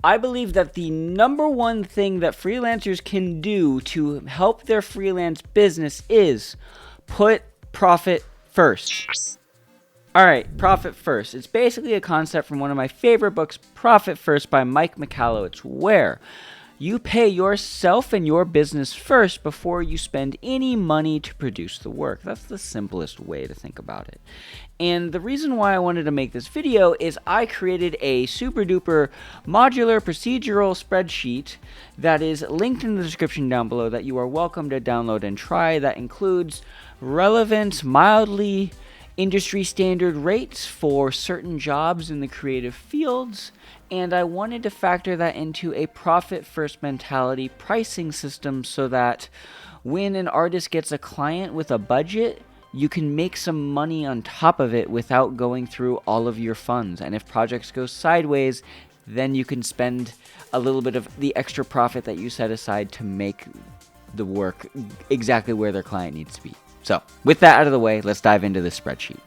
I believe that the number one thing that freelancers can do to help their freelance business is put profit first. All right, profit first. It's basically a concept from one of my favorite books, Profit First by Mike Michalowicz, where you pay yourself and your business first before you spend any money to produce the work. That's the simplest way to think about it. And the reason why I wanted to make this video is I created a super duper modular procedural spreadsheet that is linked in the description down below that you are welcome to download and try. That includes relevant, mildly industry standard rates for certain jobs in the creative fields, and I wanted to factor that into a profit first mentality pricing system so that when an artist gets a client with a budget, you can make some money on top of it without going through all of your funds. And if projects go sideways, then you can spend a little bit of the extra profit that you set aside to make the work exactly where their client needs to be. So, with that out of the way, let's dive into this spreadsheet.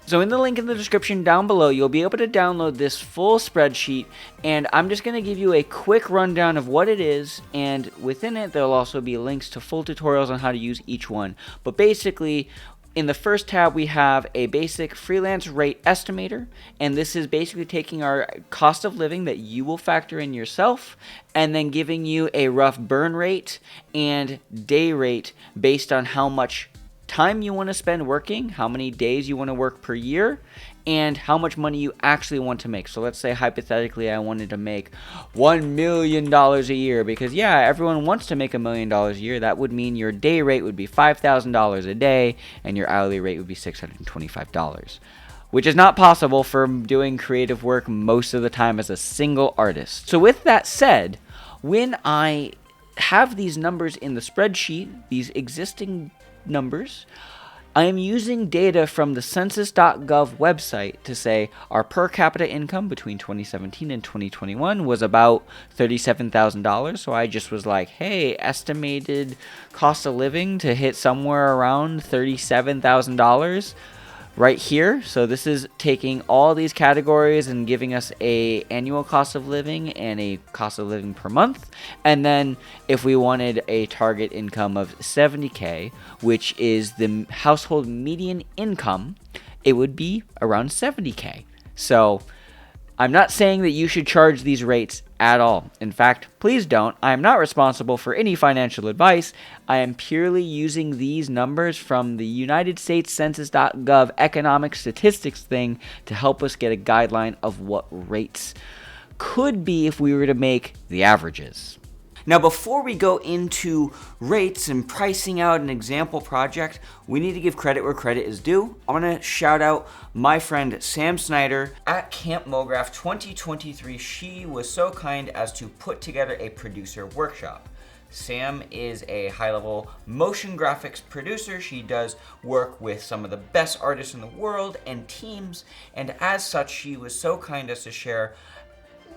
So in the link in the description down below, you'll be able to download this full spreadsheet, and I'm just going to give you a quick rundown of what it is, and within it, there'll also be links to full tutorials on how to use each one. But basically, in the first tab, we have a basic freelance rate estimator, and this is basically taking our cost of living that you will factor in yourself, and then giving you a rough burn rate and day rate based on how much time you want to spend working, how many days you want to work per year, and how much money you actually want to make. So let's say hypothetically I wanted to make $1 million a year, because yeah, everyone wants to make $1 million a year. That would mean your day rate would be $5,000 a day and your hourly rate would be $625, which is not possible for doing creative work most of the time as a single artist. So with that said, when I have these numbers in the spreadsheet, these existing numbers, I am using data from the census.gov website to say our per capita income between 2017 and 2021 was about $37,000. So I just was like, hey, estimated cost of living to hit somewhere around $37,000 right here. So this is taking all these categories and giving us a annual cost of living and a cost of living per month. And then if we wanted a target income of 70K, which is the household median income, it would be around 70K. So I'm not saying that you should charge these rates at all. In fact, please don't. I am not responsible for any financial advice. I am purely using these numbers from the United States Census.gov economic statistics thing to help us get a guideline of what rates could be if we were to make the averages. Now, before we go into rates and pricing out an example project, we need to give credit where credit is due. I want to shout out my friend Sam Snyder at Camp MoGraph 2023. She was so kind as to put together a producer workshop. Sam is a high-level motion graphics producer. She does work with some of the best artists in the world and teams, and as such, she was so kind as to share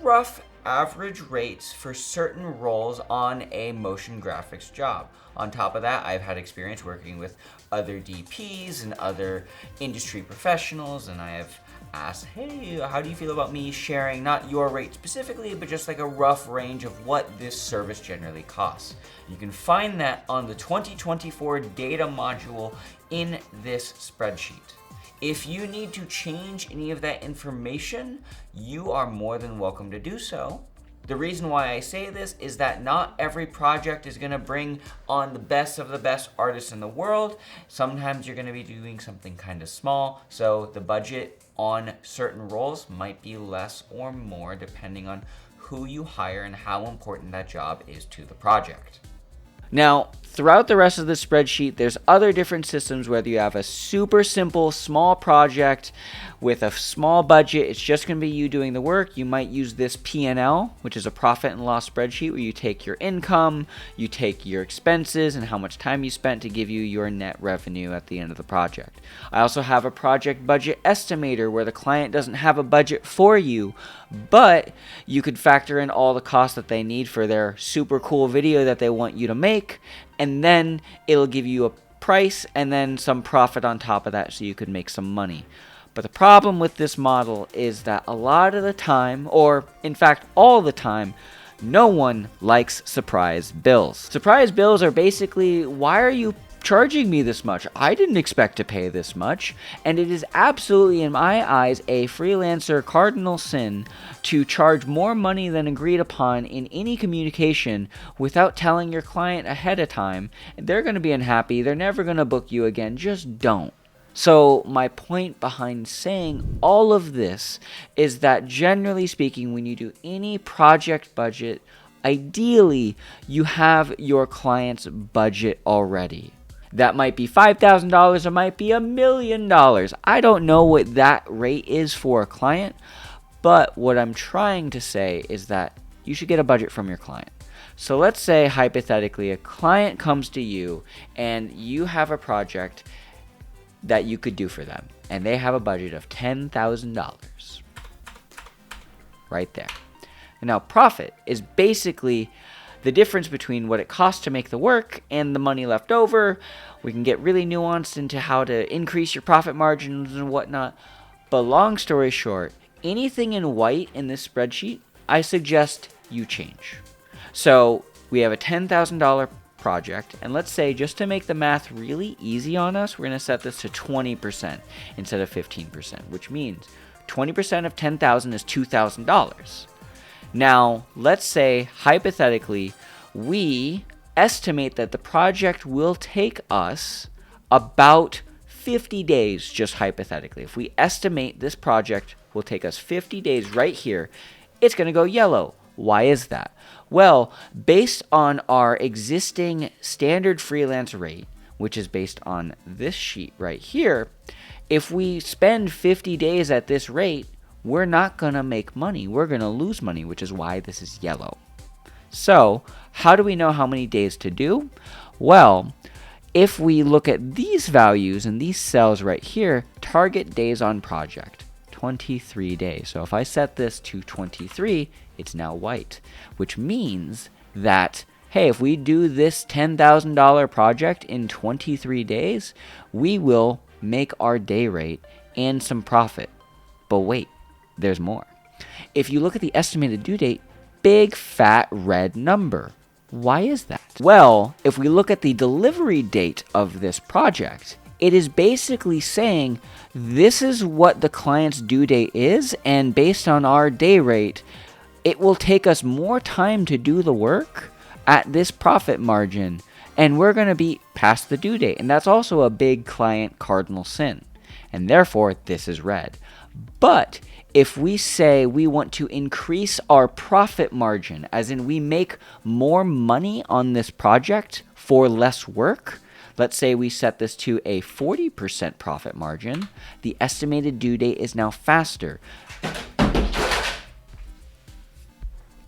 rough average rates for certain roles on a motion graphics job. On top of that, I've had experience working with other DPs and other industry professionals, and I have asked, hey, how do you feel about me sharing not your rate specifically, but just like a rough range of what this service generally costs. You can find that on the 2024 data module in this spreadsheet. If you need to change any of that information, you are more than welcome to do so. The reason why I say this is that not every project is going to bring on the best of the best artists in the world. Sometimes you're going to be doing something kind of small, so the budget on certain roles might be less or more depending on who you hire and how important that job is to the project. Now, throughout the rest of the spreadsheet, there's other different systems, whether you have a super simple small project with a small budget, it's just going to be you doing the work. You might use this P&L, which is a profit and loss spreadsheet where you take your income, you take your expenses and how much time you spent to give you your net revenue at the end of the project. I also have a project budget estimator where the client doesn't have a budget for you, but you could factor in all the costs that they need for their super cool video that they want you to make, and then it'll give you a price and then some profit on top of that so you could make some money. But the problem with this model is that a lot of the time, or in fact all the time, no one likes surprise bills. Surprise bills are basically, why are you charging me this much? I didn't expect to pay this much. And it is absolutely, in my eyes, a freelancer cardinal sin to charge more money than agreed upon in any communication without telling your client ahead of time. They're going to be unhappy. They're never going to book you again. Just don't. So my point behind saying all of this is that generally speaking, when you do any project budget, ideally you have your client's budget already. That might be $5,000, it might be $1 million. I don't know what that rate is for a client, but what I'm trying to say is that you should get a budget from your client. So let's say hypothetically a client comes to you and you have a project that you could do for them, and they have a budget of $10,000 right there. And now profit is basically the difference between what it costs to make the work and the money left over. We can get really nuanced into how to increase your profit margins and whatnot, but long story short, anything in white in this spreadsheet, I suggest you change. So we have a $10,000 project, and let's say, just to make the math really easy on us, we're going to set this to 20% instead of 15%, which means 20% of $10,000 is $2,000. Now, let's say, hypothetically, we estimate that the project will take us about 50 days, just hypothetically. If we estimate this project will take us 50 days right here, it's going to go yellow. Why is that? Well, based on our existing standard freelance rate, which is based on this sheet right here, if we spend 50 days at this rate, we're not going to make money. We're going to lose money, which is why this is yellow. So, how do we know how many days to do? Well, if we look at these values and these cells right here, target days on project, 23 days. So if I set this to 23, it's now white, which means that, hey, if we do this $10,000 project in 23 days, we will make our day rate and some profit. But wait, there's more. If you look at the estimated due date, big fat red number. Why is that? Well, if we look at the delivery date of this project, it is basically saying this is what the client's due date is, and based on our day rate, it will take us more time to do the work at this profit margin, and we're going to be past the due date. And that's also a big client cardinal sin, and therefore this is red. But if we say we want to increase our profit margin, as in we make more money on this project for less work, let's say we set this to a 40% profit margin, the estimated due date is now faster.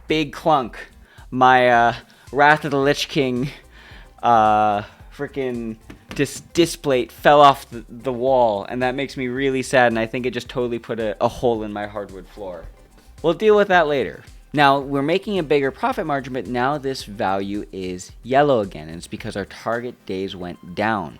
Big clunk. My Wrath of the Lich King freaking displate fell off the wall, and that makes me really sad, and I think it just totally put a hole in my hardwood floor. We'll deal with that later. Now, we're making a bigger profit margin, but now this value is yellow again, and it's because our target days went down.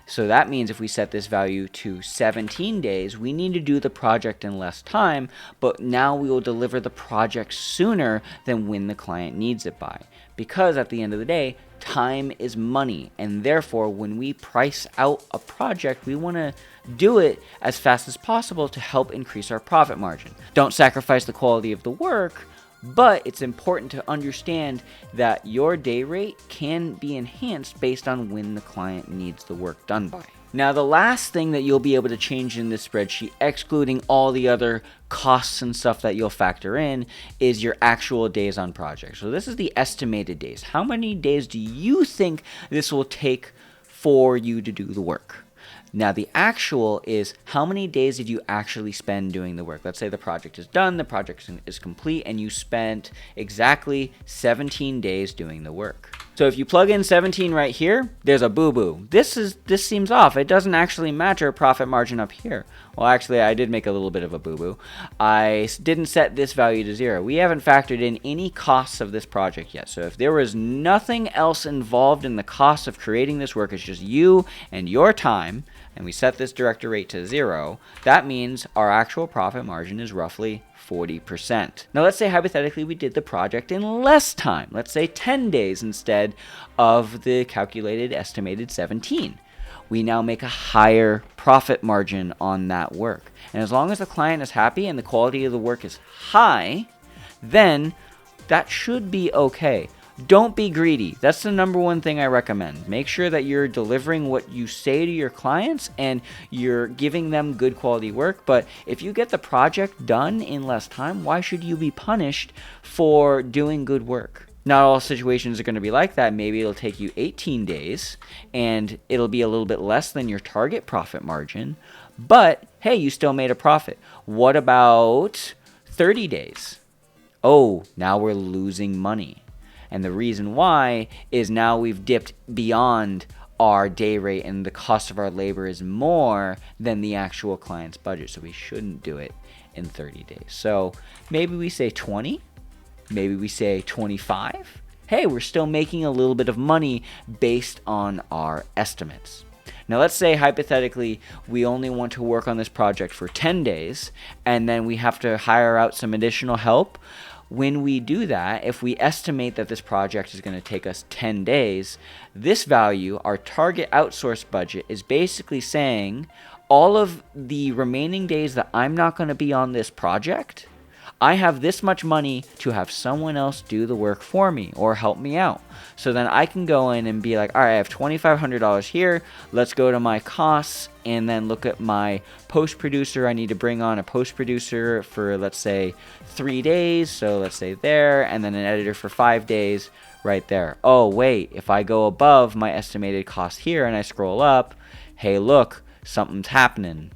So that means if we set this value to 17 days, we need to do the project in less time, but now we will deliver the project sooner than when the client needs it by. Because at the end of the day, time is money, and therefore when we price out a project, we want to do it as fast as possible to help increase our profit margin. Don't sacrifice the quality of the work, but it's important to understand that your day rate can be enhanced based on when the client needs the work done by. Now, the last thing that you'll be able to change in this spreadsheet, excluding all the other costs and stuff that you'll factor in, is your actual days on project. So this is the estimated days. How many days do you think this will take for you to do the work? Now, the actual is how many days did you actually spend doing the work? Let's say the project is done, the project is complete, and you spent exactly 17 days doing the work. So if you plug in 17 right here, there's a boo-boo. This seems off. It doesn't actually match our profit margin up here. Well, actually, I did make a little bit of a boo-boo. I didn't set this value to 0. We haven't factored in any costs of this project yet. So if there was nothing else involved in the cost of creating this work, it's just you and your time, and we set this director rate to 0, that means our actual profit margin is roughly 40%. Now let's say hypothetically we did the project in less time. Let's say 10 days instead of the calculated estimated 17. We now make a higher profit margin on that work. And as long as the client is happy and the quality of the work is high, then that should be okay. Don't be greedy. That's the number one thing I recommend. Make sure that you're delivering what you say to your clients and you're giving them good quality work. But if you get the project done in less time, why should you be punished for doing good work? Not all situations are going to be like that. Maybe it'll take you 18 days and it'll be a little bit less than your target profit margin. But hey, you still made a profit. What about 30 days? Oh, now we're losing money. And the reason why is now we've dipped beyond our day rate and the cost of our labor is more than the actual client's budget. So we shouldn't do it in 30 days. So maybe we say 20. Maybe we say 25. Hey, we're still making a little bit of money based on our estimates. Now let's say hypothetically we only want to work on this project for 10 days and then we have to hire out some additional help. When we do that, if we estimate that this project is going to take us 10 days, this value, our target outsource budget, is basically saying all of the remaining days that I'm not going to be on this project, I have this much money to have someone else do the work for me or help me out. So then I can go in and be like, all right, I have $2,500 here. Let's go to my costs and then look at my post producer. I need to bring on a post producer for, let's say, 3 days. So let's say there, and then an editor for 5 days right there. Oh, wait, if I go above my estimated cost here and I scroll up, hey, look, something's happening.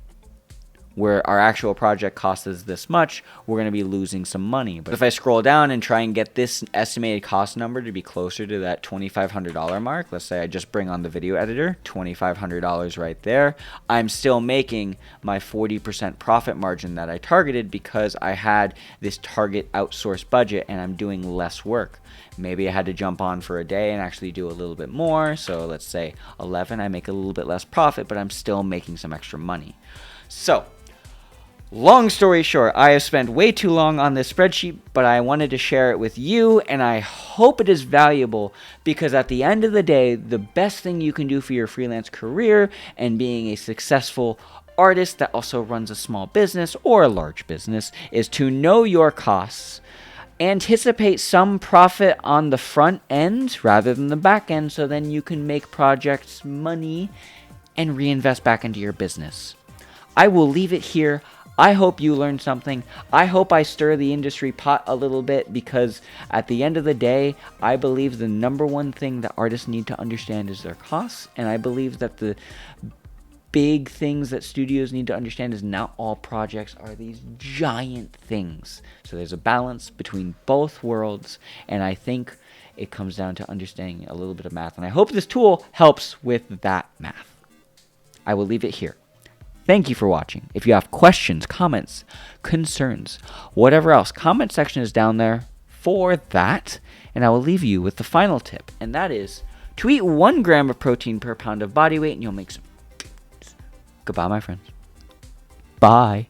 Where our actual project cost is this much, we're going to be losing some money. But if I scroll down and try and get this estimated cost number to be closer to that $2,500 mark, let's say I just bring on the video editor, $2,500 right there, I'm still making my 40% profit margin that I targeted because I had this target outsource budget and I'm doing less work. Maybe I had to jump on for a day and actually do a little bit more. So let's say 11, I make a little bit less profit, but I'm still making some extra money. So, long story short, I have spent way too long on this spreadsheet, but I wanted to share it with you, and I hope it is valuable because at the end of the day, the best thing you can do for your freelance career and being a successful artist that also runs a small business or a large business is to know your costs, anticipate some profit on the front end rather than the back end, so then you can make projects money and reinvest back into your business. I will leave it here. I hope you learned something. I hope I stir the industry pot a little bit because at the end of the day, I believe the number one thing that artists need to understand is their costs. And I believe that the big things that studios need to understand is not all projects are these giant things. So there's a balance between both worlds. And I think it comes down to understanding a little bit of math. And I hope this tool helps with that math. I will leave it here. Thank you for watching. If you have questions, comments, concerns, whatever else, comment section is down there for that. And I will leave you with the final tip, and that is to eat 1 gram of protein per pound of body weight, and you'll make some. Goodbye, my friends. Bye.